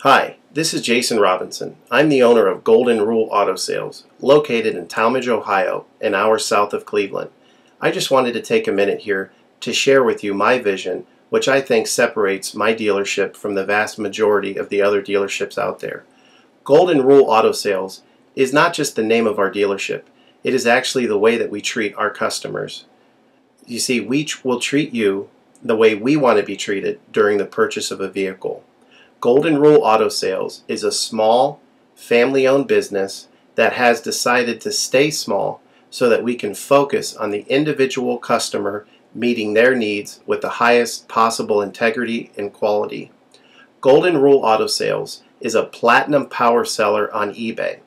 Hi, this is Jason Robinson. I'm the owner of Golden Rule Auto Sales, located in Tallmadge, Ohio, an hour south of Cleveland. I just wanted to take a minute here to share with you my vision, which I think separates my dealership from the vast majority of the other dealerships out there. Golden Rule Auto Sales is not just the name of our dealership, it is actually the way that we treat our customers. You see, we will treat you the way we want to be treated during the purchase of a vehicle. Golden Rule Auto Sales is a small, family-owned business that has decided to stay small so that we can focus on the individual customer meeting their needs with the highest possible integrity and quality. Golden Rule Auto Sales is a platinum power seller on eBay.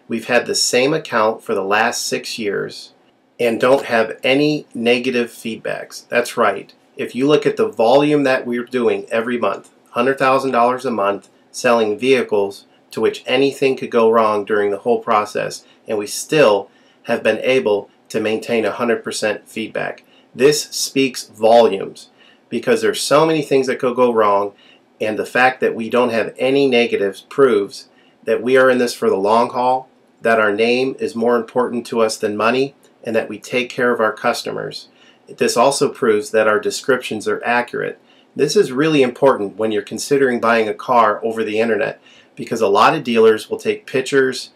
We've had the same account for the last 6 years and don't have any negative feedbacks. That's right. If you look at the volume that we're doing every month, $100,000 a month selling vehicles to which anything could go wrong during the whole process, and we still have been able to maintain 100% feedback. This speaks volumes because there's so many things that could go wrong, and the fact that we don't have any negatives proves that we are in this for the long haul, that our name is more important to us than money, and that we take care of our customers. This also proves that our descriptions are accurate. This is really important when you're considering buying a car over the internet, because a lot of dealers will take pictures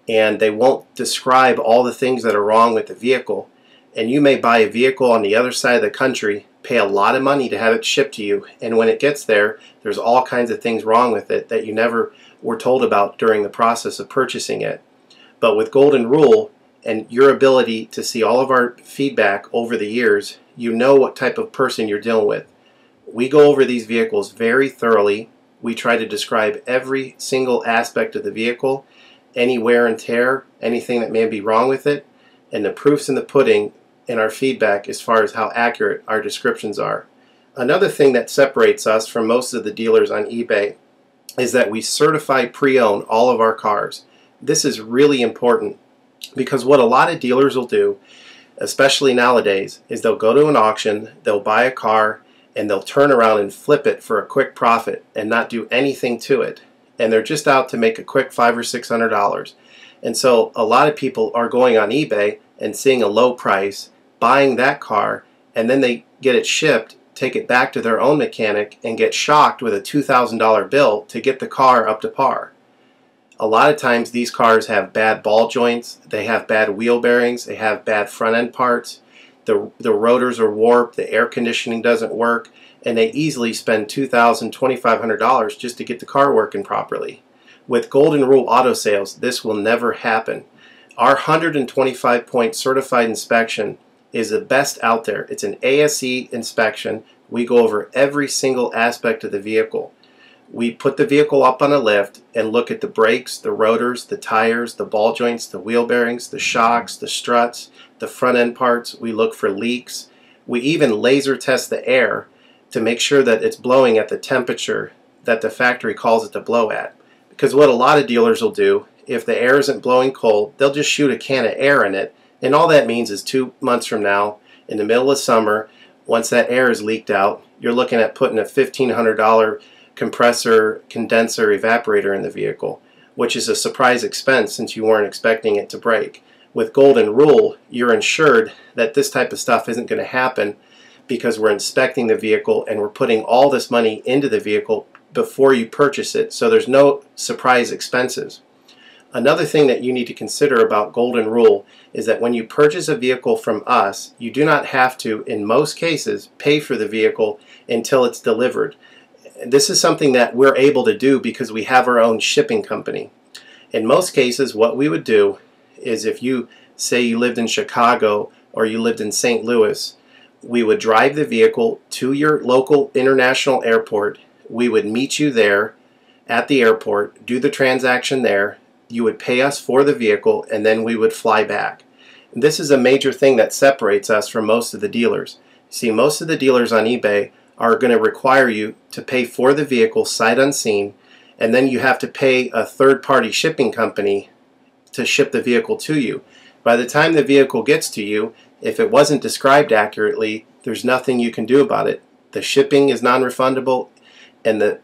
and they won't describe all the things that are wrong with the vehicle, and you may buy a vehicle on the other side of the country, pay a lot of money to have it shipped to you, and when it gets there, there's all kinds of things wrong with it that you never were told about during the process of purchasing it. But with Golden Rule and your ability to see all of our feedback over the years, you know what type of person you're dealing with. We go over these vehicles very thoroughly. We try to describe every single aspect of the vehicle, any wear and tear, anything that may be wrong with it, and the proof's in the pudding in our feedback as far as how accurate our descriptions are. Another thing that separates us from most of the dealers on eBay is that we certify pre-owned all of our cars. This is really important because what a lot of dealers will do, especially nowadays, is they'll go to an auction, they'll buy a car, and they'll turn around and flip it for a quick profit and not do anything to it. And they're just out to make a quick $500 or $600. And so a lot of people are going on eBay and seeing a low price, buying that car, and then they get it shipped, take it back to their own mechanic, and get shocked with a $2,000 bill to get the car up to par. A lot of times these cars have bad ball joints, they have bad wheel bearings, they have bad front end parts. The rotors are warped, the air conditioning doesn't work, and they easily spend $2,000, $2,500 just to get the car working properly. With Golden Rule Auto Sales, this will never happen. Our 125-point certified inspection is the best out there. It's an ASE inspection. We go over every single aspect of the vehicle. We put the vehicle up on a lift and look at the brakes, the rotors, the tires, the ball joints, the wheel bearings, the shocks, the struts, the front end parts. We look for leaks. We even laser test the air to make sure that it's blowing at the temperature that the factory calls it to blow at. Because what a lot of dealers will do, if the air isn't blowing cold, they'll just shoot a can of air in it, and all that means is 2 months from now, in the middle of summer, once that air is leaked out, you're looking at putting a $1,500 compressor, condenser, evaporator in the vehicle, which is a surprise expense since you weren't expecting it to break. With Golden Rule, you're ensured that this type of stuff isn't going to happen because we're inspecting the vehicle and we're putting all this money into the vehicle before you purchase it, so there's no surprise expenses. Another thing that you need to consider about Golden Rule is that when you purchase a vehicle from us, you do not have to, in most cases, pay for the vehicle until it's delivered. This is something that we're able to do because we have our own shipping company. In most cases, what we would do is, if you say you lived in Chicago or you lived in St. Louis, we would drive the vehicle to your local international airport. We would meet you there at the airport, do the transaction there. You would pay us for the vehicle, and then we would fly back. And this is a major thing that separates us from most of the dealers. See, most of the dealers on eBay are going to require you to pay for the vehicle sight unseen, and then you have to pay a third-party shipping company to ship the vehicle to you. By the time the vehicle gets to you, if it wasn't described accurately, there's nothing you can do about it. The shipping is non-refundable, and the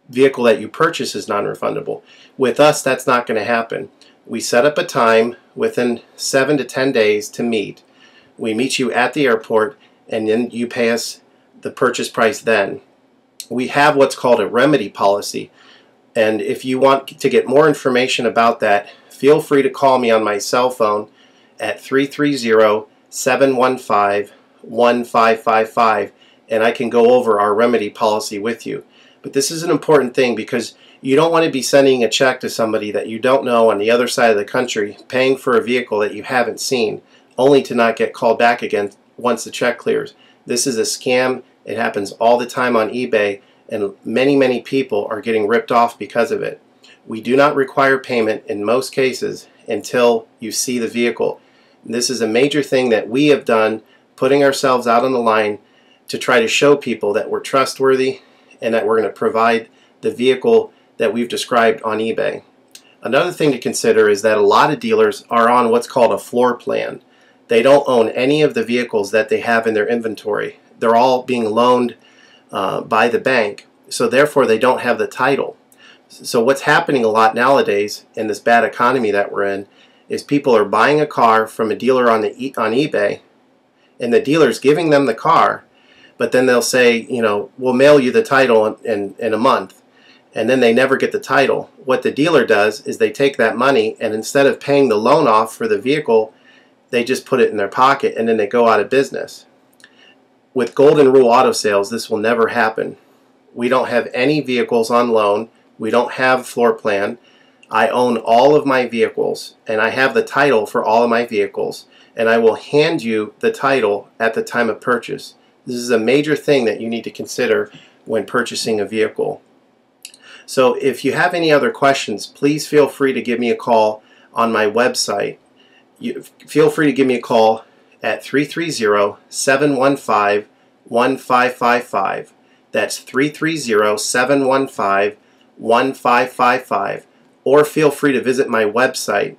vehicle that you purchase is non-refundable. With us, that's not going to happen. We set up a time within 7 to 10 days to meet. We meet you at the airport, and then you pay us the purchase price then. We have what's called a remedy policy, and if you want to get more information about that, feel free to call me on my cell phone at 330-715-1555, and I can go over our remedy policy with you. But this is an important thing because you don't want to be sending a check to somebody that you don't know on the other side of the country, paying for a vehicle that you haven't seen, only to not get called back again once the check clears. This is a scam. It happens all the time on eBay, and many people are getting ripped off because of it. We do not require payment in most cases until you see the vehicle. And this is a major thing that we have done, putting ourselves out on the line to try to show people that we're trustworthy and that we're going to provide the vehicle that we've described on eBay. Another thing to consider is that a lot of dealers are on what's called a floor plan. They don't own any of the vehicles that they have in their inventory. They're all being loaned by the bank, so therefore they don't have the title. So what's happening a lot nowadays in this bad economy that we're in is people are buying a car from a dealer on eBay, and the dealer's giving them the car, but then they'll say, you know, we'll mail you the title in a month, and then they never get the title. What the dealer does is they take that money, and instead of paying the loan off for the vehicle, they just put it in their pocket, and then they go out of business. With Golden Rule Auto Sales, this will never happen. We don't have any vehicles on loan. We don't have floor plan. I own all of my vehicles, and I have the title for all of my vehicles, and I will hand you the title at the time of purchase. This is a major thing that you need to consider when purchasing a vehicle. So if you have any other questions, please feel free to give me a call on my website. Feel free to give me a call at 330-715-1555. That's 330-715-1555. Or feel free to visit my website,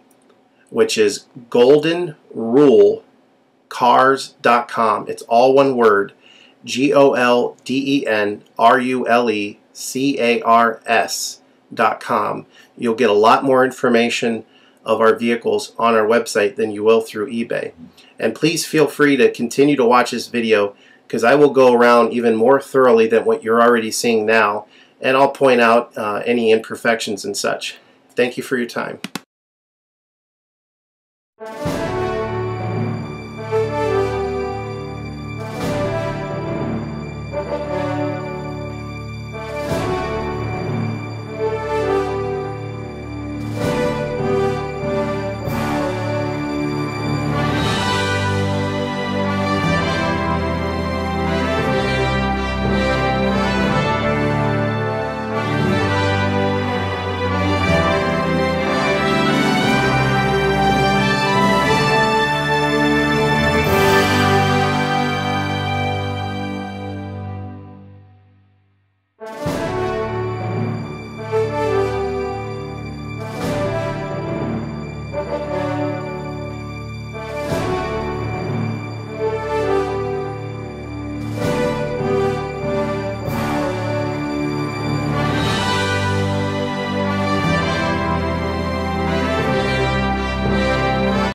which is goldenrulecars.com. It's all one word, goldenrulecars.com. You'll get a lot more information of our vehicles on our website than you will through eBay. And please feel free to continue to watch this video, because I will go around even more thoroughly than what you're already seeing now, and I'll point out any imperfections and such. Thank you for your time.